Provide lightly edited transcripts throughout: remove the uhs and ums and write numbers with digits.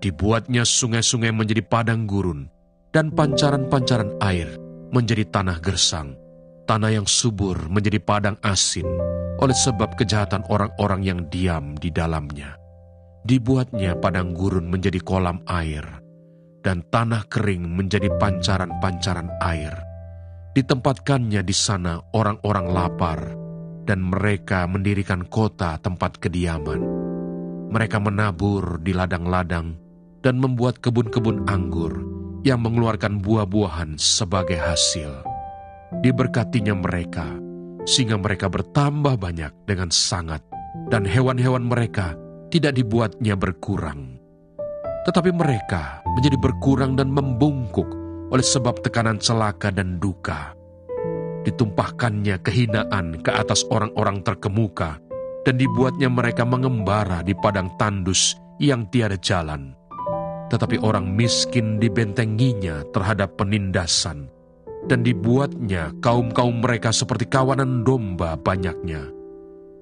Dibuatnya sungai-sungai menjadi padang gurun, dan pancaran-pancaran air menjadi tanah gersang. Tanah yang subur menjadi padang asin oleh sebab kejahatan orang-orang yang diam di dalamnya. Dibuatnya padang gurun menjadi kolam air, dan tanah kering menjadi pancaran-pancaran air. Ditempatkannya di sana orang-orang lapar, dan mereka mendirikan kota tempat kediaman. Mereka menabur di ladang-ladang dan membuat kebun-kebun anggur yang mengeluarkan buah-buahan sebagai hasil. Diberkatinya mereka, sehingga mereka bertambah banyak dengan sangat, dan hewan-hewan mereka tidak dibuatnya berkurang. Tetapi mereka menjadi berkurang dan membungkuk oleh sebab tekanan celaka dan duka. Ditumpahkannya kehinaan ke atas orang-orang terkemuka, dan dibuatnya mereka mengembara di padang tandus yang tiada jalan. Tetapi orang miskin dibentenginya terhadap penindasan, dan dibuatnya kaum-kaum mereka seperti kawanan domba banyaknya.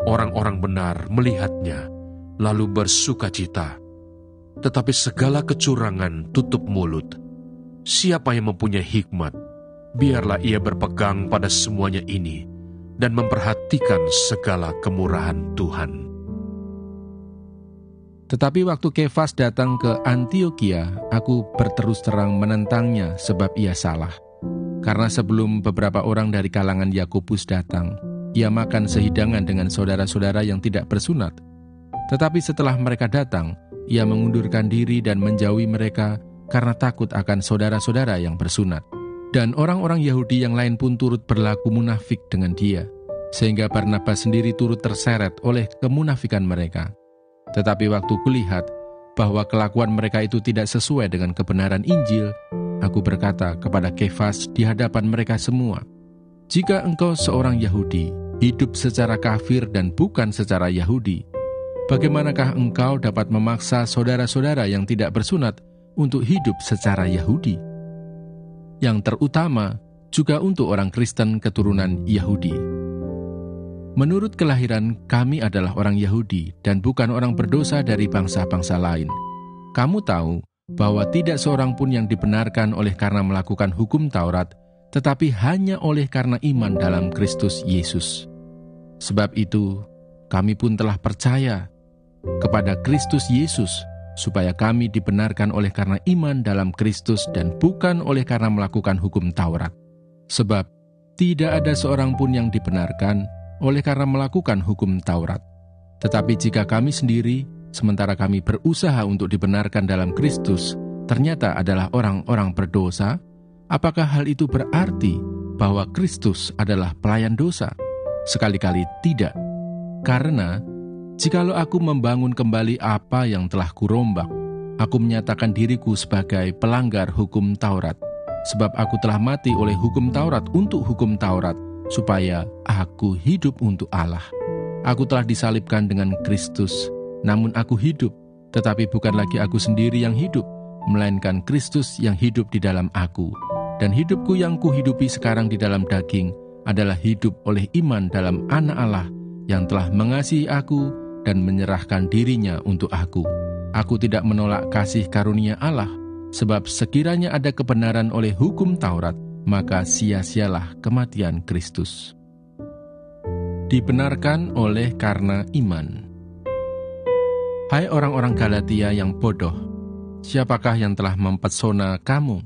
Orang-orang benar melihatnya, lalu bersukacita. Tetapi segala kecurangan tutup mulut. Siapa yang mempunyai hikmat, biarlah ia berpegang pada semuanya ini, dan memperhatikan segala kemurahan Tuhan. Tetapi waktu Kefas datang ke Antiokhia, aku berterus terang menentangnya sebab ia salah. Karena sebelum beberapa orang dari kalangan Yakobus datang, ia makan sehidangan dengan saudara-saudara yang tidak bersunat. Tetapi setelah mereka datang, ia mengundurkan diri dan menjauhi mereka karena takut akan saudara-saudara yang bersunat. Dan orang-orang Yahudi yang lain pun turut berlaku munafik dengan dia, sehingga Barnabas sendiri turut terseret oleh kemunafikan mereka. Tetapi waktu kulihat bahwa kelakuan mereka itu tidak sesuai dengan kebenaran Injil, aku berkata kepada Kefas di hadapan mereka semua, "Jika engkau seorang Yahudi, hidup secara kafir dan bukan secara Yahudi, bagaimanakah engkau dapat memaksa saudara-saudara yang tidak bersunat untuk hidup secara Yahudi? Yang terutama juga untuk orang Kristen keturunan Yahudi. Menurut kelahiran, kami adalah orang Yahudi dan bukan orang berdosa dari bangsa-bangsa lain. Kamu tahu bahwa tidak seorang pun yang dibenarkan oleh karena melakukan hukum Taurat, tetapi hanya oleh karena iman dalam Kristus Yesus. Sebab itu, kami pun telah percaya kepada Kristus Yesus, supaya kami dibenarkan oleh karena iman dalam Kristus dan bukan oleh karena melakukan hukum Taurat. Sebab tidak ada seorang pun yang dibenarkan oleh karena melakukan hukum Taurat. Tetapi jika kami sendiri, sementara kami berusaha untuk dibenarkan dalam Kristus, ternyata adalah orang-orang berdosa, apakah hal itu berarti bahwa Kristus adalah pelayan dosa? Sekali-kali tidak. Karena jikalau aku membangun kembali apa yang telah kurombak, aku menyatakan diriku sebagai pelanggar hukum Taurat, sebab aku telah mati oleh hukum Taurat untuk hukum Taurat, supaya aku hidup untuk Allah. Aku telah disalibkan dengan Kristus, namun aku hidup, tetapi bukan lagi aku sendiri yang hidup, melainkan Kristus yang hidup di dalam aku. Dan hidupku yang kuhidupi sekarang di dalam daging adalah hidup oleh iman dalam Anak Allah yang telah mengasihi aku dan menyerahkan dirinya untuk aku. Aku tidak menolak kasih karunia Allah, sebab sekiranya ada kebenaran oleh hukum Taurat, maka sia-sialah kematian Kristus. Dibenarkan oleh karena iman. Hai orang-orang Galatia yang bodoh, siapakah yang telah mempesona kamu?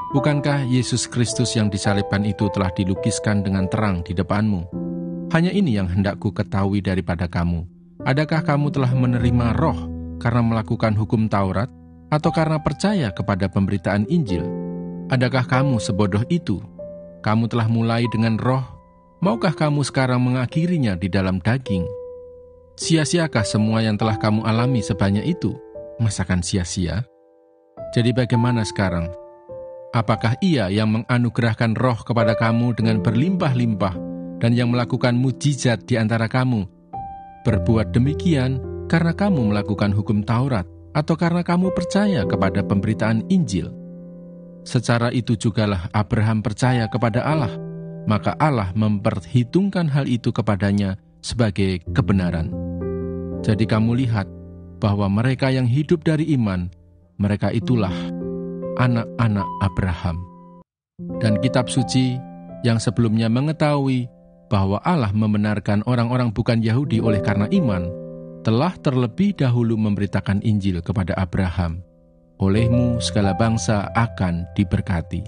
Bukankah Yesus Kristus yang disalibkan itu telah dilukiskan dengan terang di depanmu? Hanya ini yang hendak ku ketahui daripada kamu. Adakah kamu telah menerima Roh karena melakukan hukum Taurat, atau karena percaya kepada pemberitaan Injil? Adakah kamu sebodoh itu? Kamu telah mulai dengan Roh, maukah kamu sekarang mengakhirinya di dalam daging? Sia-siakah semua yang telah kamu alami sebanyak itu? Masakan sia-sia? Jadi bagaimana sekarang? Apakah Ia yang menganugerahkan Roh kepada kamu dengan berlimpah-limpah dan yang melakukan mujizat di antara kamu? Berbuat demikian karena kamu melakukan hukum Taurat atau karena kamu percaya kepada pemberitaan Injil? Secara itu jugalah Abraham percaya kepada Allah, maka Allah memperhitungkan hal itu kepadanya sebagai kebenaran. Jadi kamu lihat bahwa mereka yang hidup dari iman mereka itulah anak-anak Abraham. Dan kitab suci yang sebelumnya mengetahui bahwa Allah membenarkan orang-orang bukan Yahudi oleh karena iman, telah terlebih dahulu memberitakan Injil kepada Abraham. Olehmu segala bangsa akan diberkati.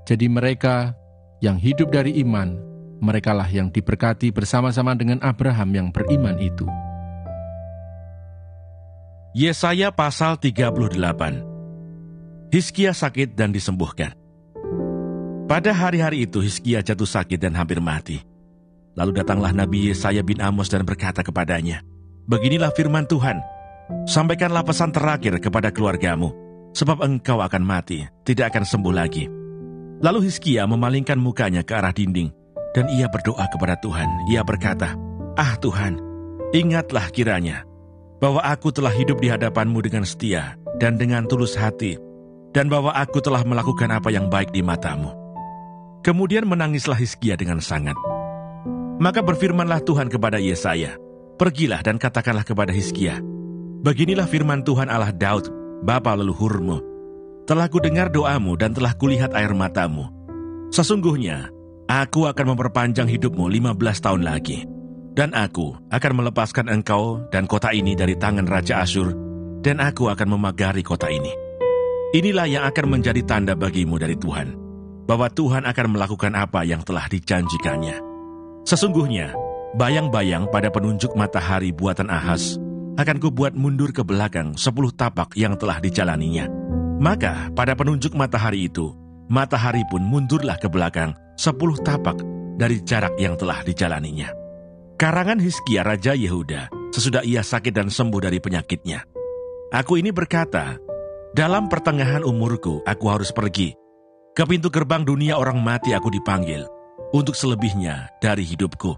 Jadi mereka yang hidup dari iman, merekalah yang diberkati bersama-sama dengan Abraham yang beriman itu. Yesaya pasal 38. Hizkia sakit dan disembuhkan. Pada hari-hari itu Hizkia jatuh sakit dan hampir mati. Lalu datanglah Nabi Yesaya bin Amos dan berkata kepadanya, "Beginilah firman Tuhan, sampaikanlah pesan terakhir kepada keluargamu, sebab engkau akan mati, tidak akan sembuh lagi." Lalu Hizkia memalingkan mukanya ke arah dinding, dan ia berdoa kepada Tuhan. Ia berkata, "Ah Tuhan, ingatlah kiranya, bahwa aku telah hidup di hadapan-Mu dengan setia dan dengan tulus hati, dan bahwa aku telah melakukan apa yang baik di mata-Mu." Kemudian menangislah Hizkia dengan sangat. Maka berfirmanlah Tuhan kepada Yesaya, "Pergilah dan katakanlah kepada Hizkia, beginilah firman Tuhan Allah Daud, bapa leluhurmu. Telah kudengar doamu dan telah kulihat air matamu. Sesungguhnya, aku akan memperpanjang hidupmu 15 tahun lagi, dan aku akan melepaskan engkau dan kota ini dari tangan Raja Asyur, dan aku akan memagari kota ini. Inilah yang akan menjadi tanda bagimu dari Tuhan, bahwa Tuhan akan melakukan apa yang telah dijanjikannya. Sesungguhnya, bayang-bayang pada penunjuk matahari buatan Ahaz akan kubuat mundur ke belakang 10 tapak yang telah dijalaninya. Maka pada penunjuk matahari itu, matahari pun mundurlah ke belakang 10 tapak dari jarak yang telah dijalaninya." Karangan Hizkia Raja Yehuda sesudah ia sakit dan sembuh dari penyakitnya. "Aku ini berkata, dalam pertengahan umurku aku harus pergi. Ke pintu gerbang dunia orang mati aku dipanggil, untuk selebihnya dari hidupku.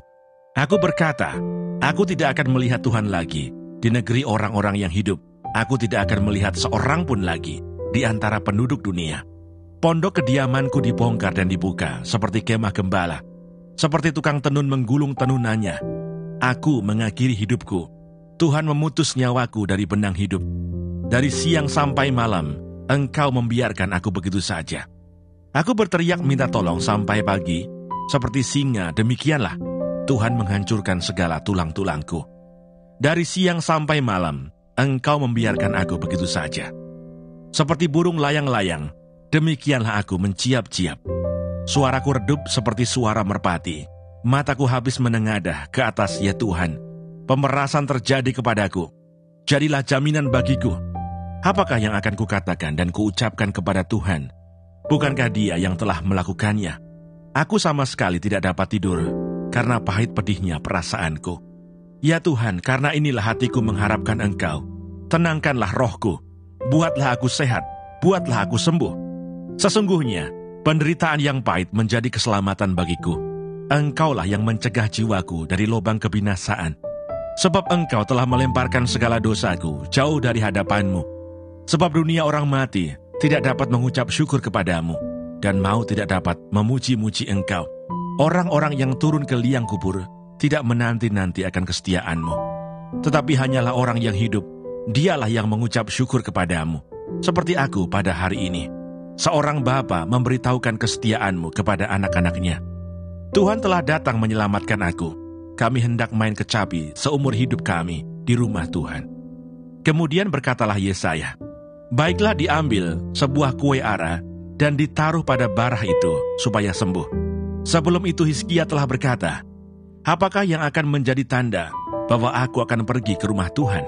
Aku berkata, aku tidak akan melihat Tuhan lagi di negeri orang-orang yang hidup. Aku tidak akan melihat seorang pun lagi di antara penduduk dunia. Pondok kediamanku dibongkar dan dibuka seperti kemah gembala. Seperti tukang tenun menggulung tenunannya. Aku mengakhiri hidupku. Tuhan memutus nyawaku dari benang hidup. Dari siang sampai malam, Engkau membiarkan aku begitu saja. Aku berteriak minta tolong sampai pagi. Seperti singa, demikianlah Tuhan menghancurkan segala tulang-tulangku. Dari siang sampai malam, Engkau membiarkan aku begitu saja. Seperti burung layang-layang, demikianlah aku menciap-ciap. Suaraku redup seperti suara merpati. Mataku habis menengadah ke atas, ya Tuhan. Pemerasan terjadi kepadaku. Jadilah jaminan bagiku. Apakah yang akan kukatakan dan kuucapkan kepada Tuhan? Bukankah Dia yang telah melakukannya? Aku sama sekali tidak dapat tidur, karena pahit pedihnya perasaanku. Ya Tuhan, karena inilah hatiku mengharapkan Engkau. Tenangkanlah rohku. Buatlah aku sehat. Buatlah aku sembuh. Sesungguhnya, penderitaan yang pahit menjadi keselamatan bagiku. Engkaulah yang mencegah jiwaku dari lubang kebinasaan. Sebab Engkau telah melemparkan segala dosaku jauh dari hadapan-Mu. Sebab dunia orang mati tidak dapat mengucap syukur kepadamu, dan mau tidak dapat memuji-muji Engkau. Orang-orang yang turun ke liang kubur tidak menanti-nanti akan kesetiaan-Mu. Tetapi hanyalah orang yang hidup, dialah yang mengucap syukur kepadamu. Seperti aku pada hari ini. Seorang bapa memberitahukan kesetiaan-Mu kepada anak-anaknya. Tuhan telah datang menyelamatkan aku. Kami hendak main kecapi seumur hidup kami di rumah Tuhan. Kemudian berkatalah Yesaya, baiklah diambil sebuah kue ara dan ditaruh pada barah itu supaya sembuh. Sebelum itu Hizkia telah berkata, apakah yang akan menjadi tanda bahwa aku akan pergi ke rumah Tuhan?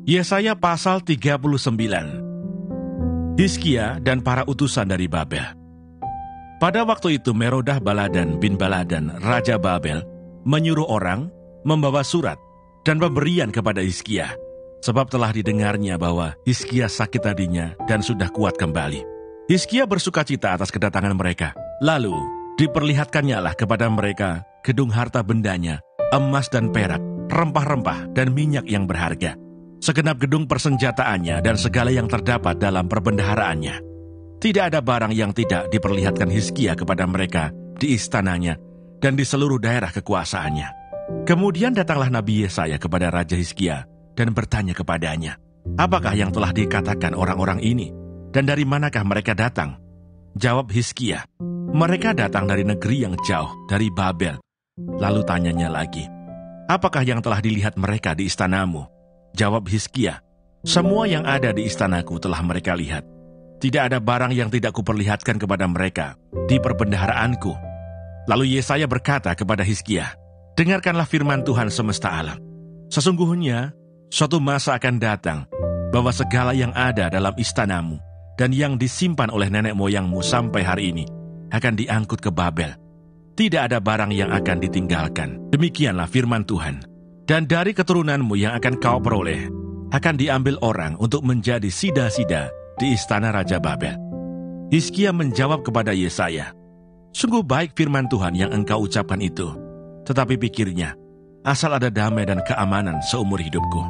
Yesaya pasal 39. Hizkia dan para utusan dari Babel. Pada waktu itu Merodah Baladan bin Baladan, Raja Babel, menyuruh orang membawa surat dan pemberian kepada Hizkia, sebab telah didengarnya bahwa Hizkia sakit tadinya dan sudah kuat kembali. Hizkia bersukacita atas kedatangan mereka. Lalu diperlihatkannyalah kepada mereka gedung harta bendanya, emas dan perak, rempah-rempah dan minyak yang berharga, segenap gedung persenjataannya dan segala yang terdapat dalam perbendaharaannya. Tidak ada barang yang tidak diperlihatkan Hizkia kepada mereka di istananya dan di seluruh daerah kekuasaannya. Kemudian datanglah Nabi Yesaya kepada Raja Hizkia dan bertanya kepadanya, apakah yang telah dikatakan orang-orang ini, dan dari manakah mereka datang? Jawab Hizkia, mereka datang dari negeri yang jauh, dari Babel. Lalu tanyanya lagi, apakah yang telah dilihat mereka di istanamu? Jawab Hizkia, semua yang ada di istanaku telah mereka lihat. Tidak ada barang yang tidak kuperlihatkan kepada mereka di perbendaharaanku. Lalu Yesaya berkata kepada Hizkia, dengarkanlah firman Tuhan semesta alam. Sesungguhnya, suatu masa akan datang, bahwa segala yang ada dalam istanamu dan yang disimpan oleh nenek moyangmu sampai hari ini akan diangkut ke Babel. Tidak ada barang yang akan ditinggalkan. Demikianlah firman Tuhan. Dan dari keturunanmu yang akan kau peroleh, akan diambil orang untuk menjadi sida-sida di istana Raja Babel. Hizkia menjawab kepada Yesaya, sungguh baik firman Tuhan yang engkau ucapkan itu, tetapi pikirnya, asal ada damai dan keamanan seumur hidupku.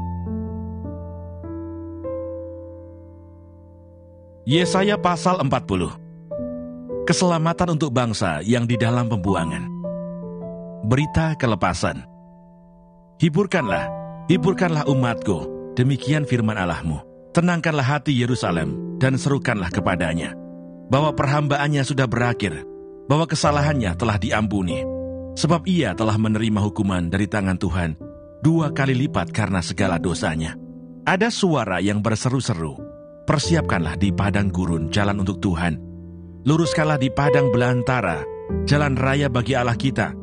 Yesaya pasal 40. Keselamatan untuk bangsa yang di dalam pembuangan. Berita kelepasan. Hiburkanlah umatku, demikian firman Allahmu. Tenangkanlah hati Yerusalem dan serukanlah kepadanya, bahwa perhambaannya sudah berakhir, bahwa kesalahannya telah diampuni. Sebab ia telah menerima hukuman dari tangan Tuhan 2 kali lipat karena segala dosanya. Ada suara yang berseru-seru, persiapkanlah di padang gurun jalan untuk Tuhan. Luruskanlah di padang belantara jalan raya bagi Allah kita.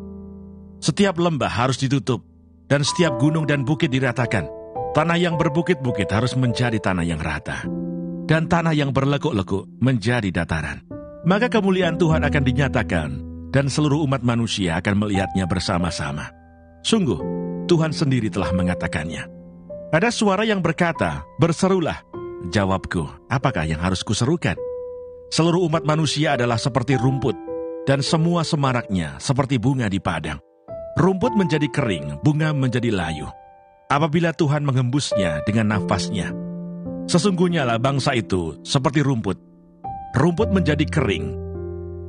Setiap lembah harus ditutup, dan setiap gunung dan bukit diratakan. Tanah yang berbukit-bukit harus menjadi tanah yang rata, dan tanah yang berlekuk-lekuk menjadi dataran. Maka kemuliaan Tuhan akan dinyatakan, dan seluruh umat manusia akan melihatnya bersama-sama. Sungguh, Tuhan sendiri telah mengatakannya. Ada suara yang berkata, berserulah. Jawabku, apakah yang harus kuserukan? Seluruh umat manusia adalah seperti rumput, dan semua semaraknya seperti bunga di padang. Rumput menjadi kering, bunga menjadi layu, apabila Tuhan menghembusnya dengan nafasnya. Sesungguhnya lah bangsa itu seperti rumput. Rumput menjadi kering,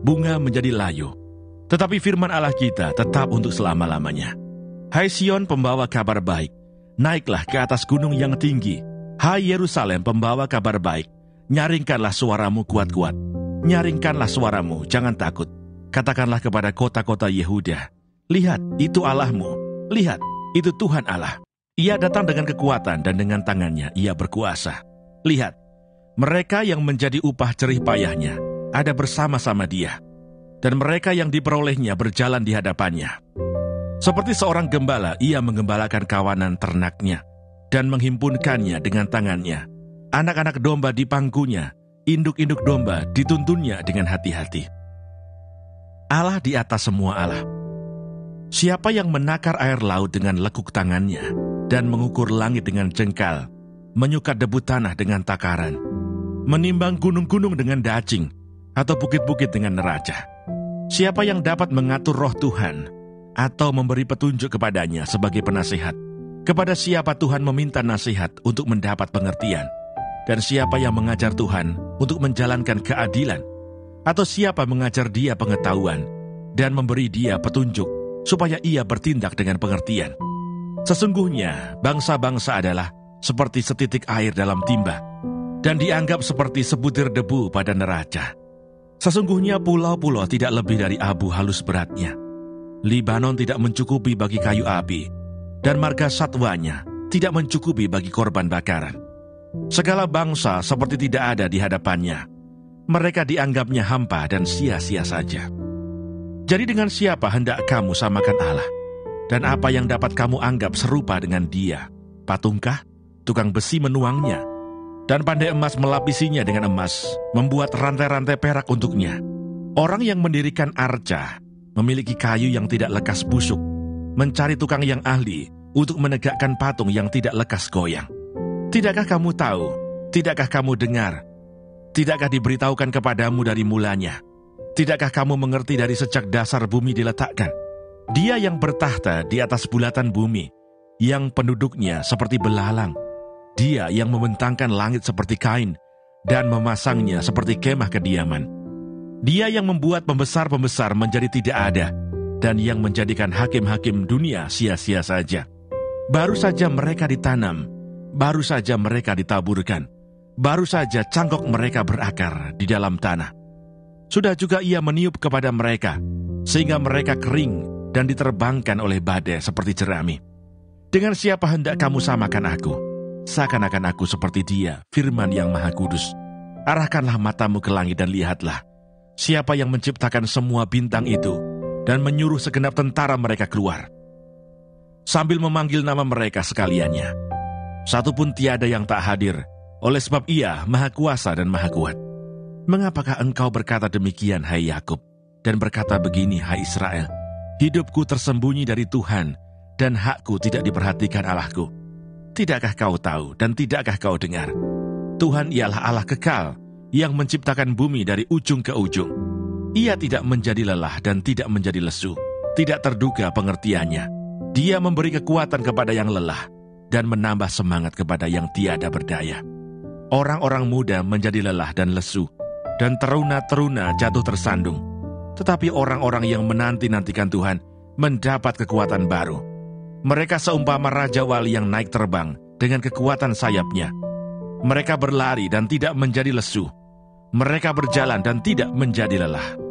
bunga menjadi layu. Tetapi firman Allah kita tetap untuk selama-lamanya. Hai Sion pembawa kabar baik, naiklah ke atas gunung yang tinggi. Hai Yerusalem pembawa kabar baik, nyaringkanlah suaramu kuat-kuat. Nyaringkanlah suaramu, jangan takut. Katakanlah kepada kota-kota Yehuda, lihat, itu Allahmu. Lihat, itu Tuhan Allah. Ia datang dengan kekuatan dan dengan tangannya ia berkuasa. Lihat, mereka yang menjadi upah jerih payahnya ada bersama-sama dia, dan mereka yang diperolehnya berjalan di hadapannya. Seperti seorang gembala, ia menggembalakan kawanan ternaknya dan menghimpunkannya dengan tangannya. Anak-anak domba dipangkunya, induk-induk domba dituntunnya dengan hati-hati. Allah di atas semua Allah. Siapa yang menakar air laut dengan lekuk tangannya dan mengukur langit dengan jengkal, menyukat debu tanah dengan takaran, menimbang gunung-gunung dengan dacing, atau bukit-bukit dengan neraca? Siapa yang dapat mengatur roh Tuhan, atau memberi petunjuk kepadanya sebagai penasihat? Kepada siapa Tuhan meminta nasihat untuk mendapat pengertian? Dan siapa yang mengajar Tuhan untuk menjalankan keadilan? Atau siapa mengajar dia pengetahuan dan memberi dia petunjuk supaya ia bertindak dengan pengertian? Sesungguhnya bangsa-bangsa adalah seperti setitik air dalam timba, dan dianggap seperti sebutir debu pada neraca. Sesungguhnya pulau-pulau tidak lebih dari abu halus beratnya. Libanon tidak mencukupi bagi kayu api, dan marga satwanya tidak mencukupi bagi korban bakaran. Segala bangsa seperti tidak ada di hadapannya. Mereka dianggapnya hampa dan sia-sia saja. Jadi dengan siapa hendak kamu samakan Allah? Dan apa yang dapat kamu anggap serupa dengan dia? Patungkah? Tukang besi menuangnya, dan pandai emas melapisinya dengan emas, membuat rantai-rantai perak untuknya. Orang yang mendirikan arca memiliki kayu yang tidak lekas busuk, mencari tukang yang ahli untuk menegakkan patung yang tidak lekas goyang. Tidakkah kamu tahu? Tidakkah kamu dengar? Tidakkah diberitahukan kepadamu dari mulanya? Tidakkah kamu mengerti dari sejak dasar bumi diletakkan? Dia yang bertahta di atas bulatan bumi, yang penduduknya seperti belalang. Dia yang membentangkan langit seperti kain dan memasangnya seperti kemah kediaman. Dia yang membuat pembesar-pembesar menjadi tidak ada dan yang menjadikan hakim-hakim dunia sia-sia saja. Baru saja mereka ditanam baru saja mereka ditaburkan, baru saja cangkok mereka berakar di dalam tanah. Sudah juga ia meniup kepada mereka, sehingga mereka kering dan diterbangkan oleh badai seperti jerami. Dengan siapa hendak kamu samakan aku? Seakan-akan aku seperti Dia, Firman yang Maha Kudus. Arahkanlah matamu ke langit dan lihatlah, siapa yang menciptakan semua bintang itu dan menyuruh segenap tentara mereka keluar, sambil memanggil nama mereka sekaliannya. Satu pun tiada yang tak hadir, oleh sebab Ia Maha Kuasa dan Maha Kuat. Mengapakah engkau berkata demikian, hai Yakub, dan berkata begini, hai Israel? Hidupku tersembunyi dari Tuhan, dan hakku tidak diperhatikan Allahku. Tidakkah kau tahu dan tidakkah kau dengar? Tuhan ialah Allah kekal, yang menciptakan bumi dari ujung ke ujung. Ia tidak menjadi lelah dan tidak menjadi lesu, tidak terduga pengertiannya. Dia memberi kekuatan kepada yang lelah, dan menambah semangat kepada yang tiada berdaya. Orang-orang muda menjadi lelah dan lesu, dan teruna-teruna jatuh tersandung. Tetapi orang-orang yang menanti-nantikan Tuhan mendapat kekuatan baru. Mereka seumpama Raja Wali yang naik terbang dengan kekuatan sayapnya. Mereka berlari dan tidak menjadi lesu. Mereka berjalan dan tidak menjadi lelah.